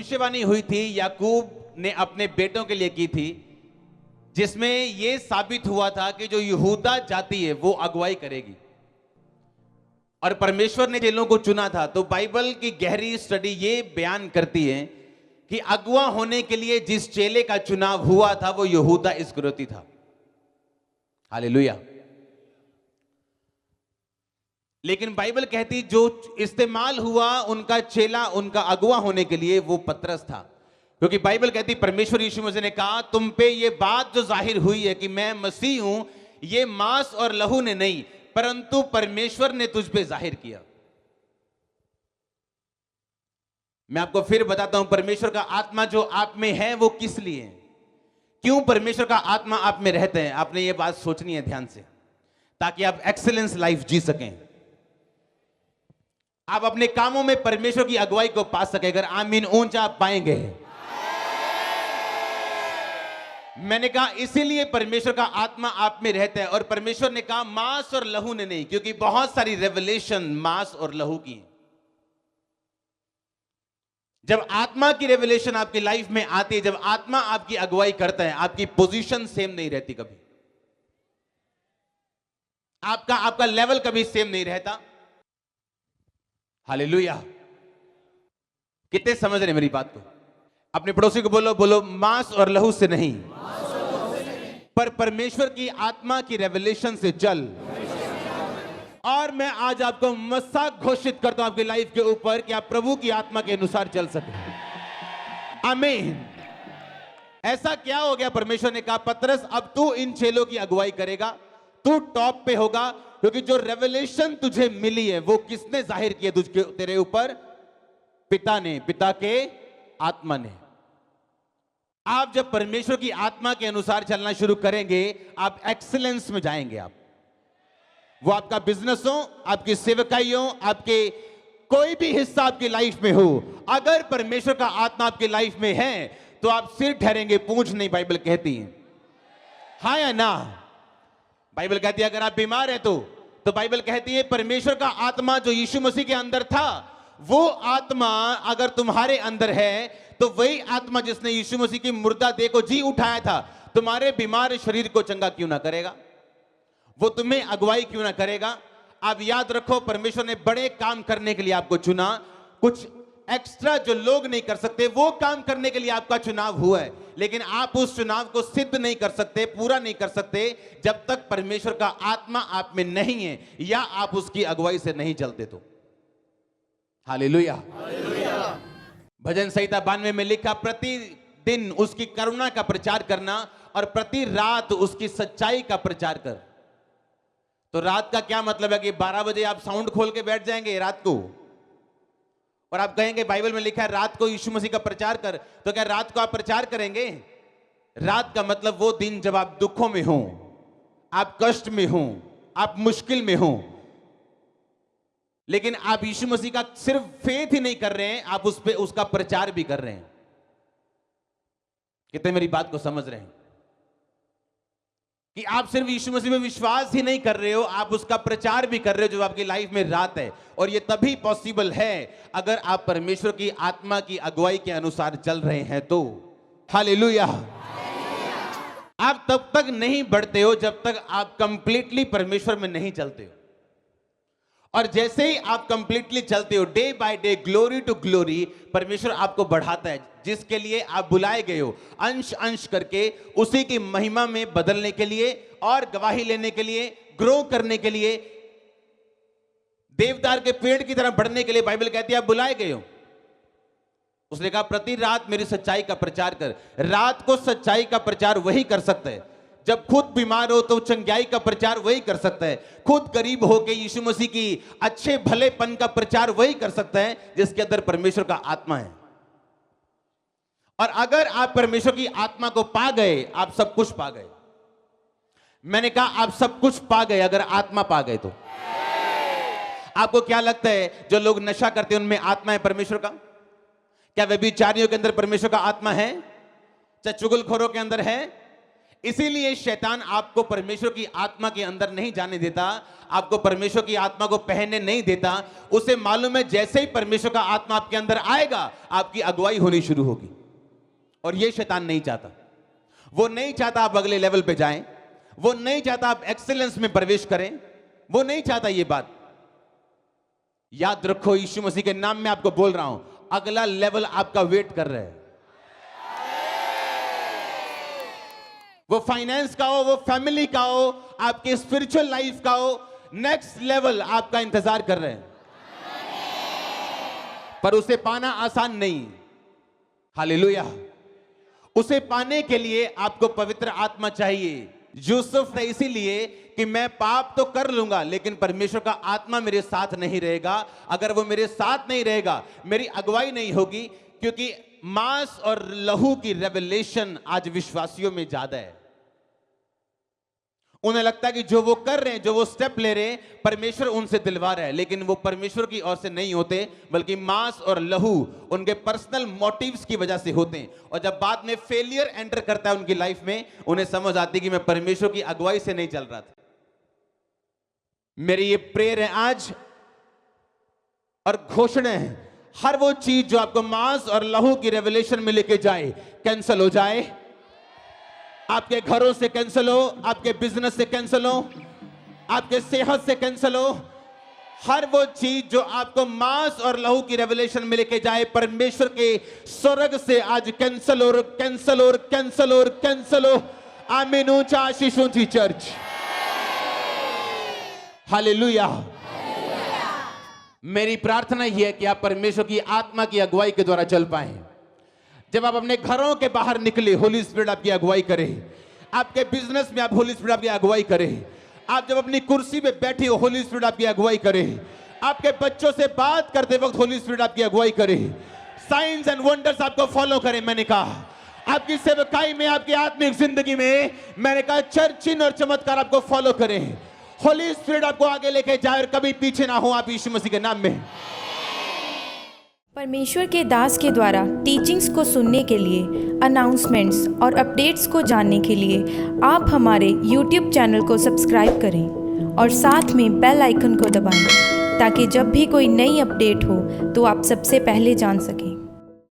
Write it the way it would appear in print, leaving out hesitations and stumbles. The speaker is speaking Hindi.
भविष्यवाणी हुई थी, याकूब ने अपने बेटों के लिए की थी, जिसमें यह साबित हुआ था कि जो यहूदा जाति है वो अगुवाई करेगी, और परमेश्वर ने चेलों को चुना था। तो बाइबल की गहरी स्टडी ये बयान करती है कि अगुवा होने के लिए जिस चेले का चुनाव हुआ था वो यहूदा इस्करियोती था। हालेलुया। लेकिन बाइबल कहती जो इस्तेमाल हुआ उनका चेला, उनका अगुवा होने के लिए, वो पतरस था। क्योंकि बाइबल कहती परमेश्वर यीशु मसीह ने कहा तुम पे ये बात जो जाहिर हुई है कि मैं मसीह हूं, ये मांस और लहू ने नहीं परंतु परमेश्वर ने तुझ पे जाहिर किया। मैं आपको फिर बताता हूं, परमेश्वर का आत्मा जो आप में है वो किस लिए है, क्यों परमेश्वर का आत्मा आप में रहते हैं। आपने ये बात सोचनी है ध्यान से, ताकि आप एक्सीलेंस लाइफ जी सकें, आप अपने कामों में परमेश्वर की अगुवाई को पा सके। अगर आमीन ऊंचा आप पाएंगे। मैंने कहा इसीलिए परमेश्वर का आत्मा आप में रहता है, और परमेश्वर ने कहा मांस और लहू ने नहीं, क्योंकि बहुत सारी रेवलेशन मांस और लहू की है। जब आत्मा की रेवलेशन आपकी लाइफ में आती है, जब आत्मा आपकी अगुवाई करता है, आपकी पोजीशन सेम नहीं रहती, कभी आपका लेवल कभी सेम नहीं रहता। हालेलुया। कितने समझ रहे मेरी बात को? अपने पड़ोसी को बोलो, बोलो मांस और लहू से नहीं, पर परमेश्वर की आत्मा की रेवलेशन से चल। और मैं आज आपको मसाक घोषित करता हूं आपकी लाइफ के ऊपर कि आप प्रभु की आत्मा के अनुसार चल सके। आमीन। ऐसा क्या हो गया? परमेश्वर ने कहा पतरस अब तू इन चेलों की अगुवाई करेगा, तू टॉप पे होगा, क्योंकि जो रेवलेशन तुझे मिली है वो किसने जाहिर किया तुझके तेरे ऊपर? पिता ने, पिता के आत्मा ने। आप जब परमेश्वर की आत्मा के अनुसार चलना शुरू करेंगे, आप एक्सीलेंस में जाएंगे। आप वो आपका बिजनेस हो, आपकी सेवकाई हो, आपके कोई भी हिस्सा आपकी लाइफ में हो, अगर परमेश्वर का आत्मा आपकी लाइफ में है तो आप सिर ठहरेंगे, पूंछ नहीं, बाइबल कहती है। हाँ या ना? बाइबल कहती है अगर आप बीमार हैं तो बाइबल कहती है परमेश्वर का आत्मा जो यीशु मसीह के अंदर था, वो आत्मा अगर तुम्हारे अंदर है तो वही आत्मा जिसने यीशु मसीह की मुर्दा देह को जी उठाया था, तुम्हारे बीमार शरीर को चंगा क्यों ना करेगा? वो तुम्हें अगुवाई क्यों ना करेगा? आप याद रखो, परमेश्वर ने बड़े काम करने के लिए आपको चुना। कुछ एक्स्ट्रा जो लोग नहीं कर सकते वो काम करने के लिए आपका चुनाव हुआ है, लेकिन आप उस चुनाव को सिद्ध नहीं कर सकते, पूरा नहीं कर सकते जब तक परमेश्वर का आत्मा आप में नहीं है या आप उसकी अगुवाई से नहीं चलते। तो हालेलुया। भजन संहिता 92 में लिखा प्रतिदिन उसकी करुणा का प्रचार करना और प्रति रात उसकी सच्चाई का प्रचार कर। तो रात का क्या मतलब है कि 12 बजे आप साउंड खोल के बैठ जाएंगे रात को और आप कहेंगे बाइबल में लिखा है रात को यीशु मसीह का प्रचार कर, तो क्या रात को आप प्रचार करेंगे? रात का मतलब वो दिन जब आप दुखों में हो, आप कष्ट में हो, आप मुश्किल में हो, लेकिन आप यीशु मसीह का सिर्फ फेथ ही नहीं कर रहे हैं, आप उस पे उसका प्रचार भी कर रहे हैं। कितने मेरी बात को समझ रहे हैं कि आप सिर्फ यीशु मसीह में विश्वास ही नहीं कर रहे हो, आप उसका प्रचार भी कर रहे हो जो आपकी लाइफ में रात है। और ये तभी पॉसिबल है अगर आप परमेश्वर की आत्मा की अगुवाई के अनुसार चल रहे हैं तो। हालेलुया। आप तब तक नहीं बढ़ते हो जब तक आप कंप्लीटली परमेश्वर में नहीं चलते हो, और जैसे ही आप कंप्लीटली चलते हो, day by day, glory to glory, परमेश्वर आपको बढ़ाता है जिसके लिए आप बुलाए गए हो, अंश अंश करके उसी की महिमा में बदलने के लिए और गवाही लेने के लिए, ग्रो करने के लिए, देवदार के पेड़ की तरह बढ़ने के लिए बाइबल कहती है आप बुलाए गए हो। उसने कहा प्रति रात मेरी सच्चाई का प्रचार कर। रात को सच्चाई का प्रचार वही कर सकता है, जब खुद बीमार हो तो चंगाई का प्रचार वही कर सकता है, खुद गरीब होकर यीशु मसीह की अच्छे भलेपन का प्रचार वही कर सकता है जिसके अंदर परमेश्वर का आत्मा है। और अगर आप परमेश्वर की आत्मा को पा गए, आप सब कुछ पा गए। मैंने कहा आप सब कुछ पा गए अगर आत्मा पा गए तो। आपको क्या लगता है जो लोग नशा करते हैं उनमें आत्मा है परमेश्वर का? क्या व्यभिचारियों के अंदर परमेश्वर का आत्मा है? चाहे चुगलखोरों के अंदर है? इसीलिए शैतान आपको परमेश्वर की आत्मा के अंदर नहीं जाने देता, आपको परमेश्वर की आत्मा को पहनने नहीं देता। उसे मालूम है जैसे ही परमेश्वर का आत्मा आपके अंदर आएगा आपकी अगुवाई होनी शुरू होगी। और यह शैतान नहीं चाहता। वो नहीं चाहता आप अगले लेवल पे जाएं, वो नहीं चाहता आप एक्सीलेंस में प्रवेश करें, वो नहीं चाहता। ये बात याद रखो, यीशु मसीह के नाम में आपको बोल रहा हूं, अगला लेवल आपका वेट कर रहा है। वो फाइनेंस का हो, वो फैमिली का हो, आपके स्पिरिचुअल लाइफ का हो, नेक्स्ट लेवल आपका इंतजार कर रहे हैं। पर उसे पाना आसान नहीं। हालेलुया। उसे पाने के लिए आपको पवित्र आत्मा चाहिए। यूसुफ ने इसीलिए कि मैं पाप तो कर लूंगा लेकिन परमेश्वर का आत्मा मेरे साथ नहीं रहेगा। अगर वो मेरे साथ नहीं रहेगा मेरी अगुवाई नहीं होगी, क्योंकि मांस और लहू की रेवलेशन आज विश्वासियों में ज्यादा है। उन्हें लगता है कि जो वो कर रहे हैं, जो वो स्टेप ले रहे हैं, परमेश्वर उनसे दिलवा रहा है, लेकिन वो परमेश्वर की ओर से नहीं होते, बल्कि मांस और लहू उनके पर्सनल मोटिव्स की वजह से होते हैं। और जब बाद में फेलियर एंटर करता है उनकी लाइफ में, उन्हें समझ आती है कि मैं परमेश्वर की अगुवाई से नहीं चल रहा था। मेरी ये प्रेयर है आज और घोषणा है, हर वो चीज जो आपको मांस और लहू की रेवलेशन में लेके जाए कैंसिल हो जाए। आपके घरों से कैंसिल हो, आपके बिजनेस से कैंसिल हो, आपके सेहत से कैंसिल हो। हर वो चीज जो आपको मांस और लहू की रेवलेशन में लेके जाए, परमेश्वर के स्वर्ग से आज कैंसिल हो, कैंसिल हो, कैंसिल हो, कैंसिल हो। आमीन। ऊंचा आशीष ऊंची चर्च। हालेलुया। मेरी प्रार्थना यह है कि आप परमेश्वर की आत्मा की अगुवाई के द्वारा चल पाए। जब आप अपने घरों के बाहर निकले, होली स्पिरिट आपकी अगुवाई करे। आपके बिजनेस में आप, होली स्पिरिट आपकी अगुवाई करे। आप जब अपनी कुर्सी पे बैठे हो, होली स्पिरिट आपकी अगुवाई करे। आपके बच्चों से बात करते वक्त होली स्पिरिट आपकी अगुवाई करे। साइंस एंड वंडर्स आपको फॉलो करें। मैंने कहा आपकी सेवकाई में, आपकी आत्मिक जिंदगी में, मैंने कहा चर्च चिन्ह और चमत्कार आपको फॉलो करें। होली स्पिरिट आपको आगे लेके जाए और कभी पीछे ना हो। आप यीशु मसीह के नाम में। परमेश्वर के दास के द्वारा टीचिंग्स को सुनने के लिए, अनाउंसमेंट्स और अपडेट्स को जानने के लिए आप हमारे YouTube चैनल को सब्सक्राइब करें और साथ में बेल आइकन को दबाएं, ताकि जब भी कोई नई अपडेट हो तो आप सबसे पहले जान सकें।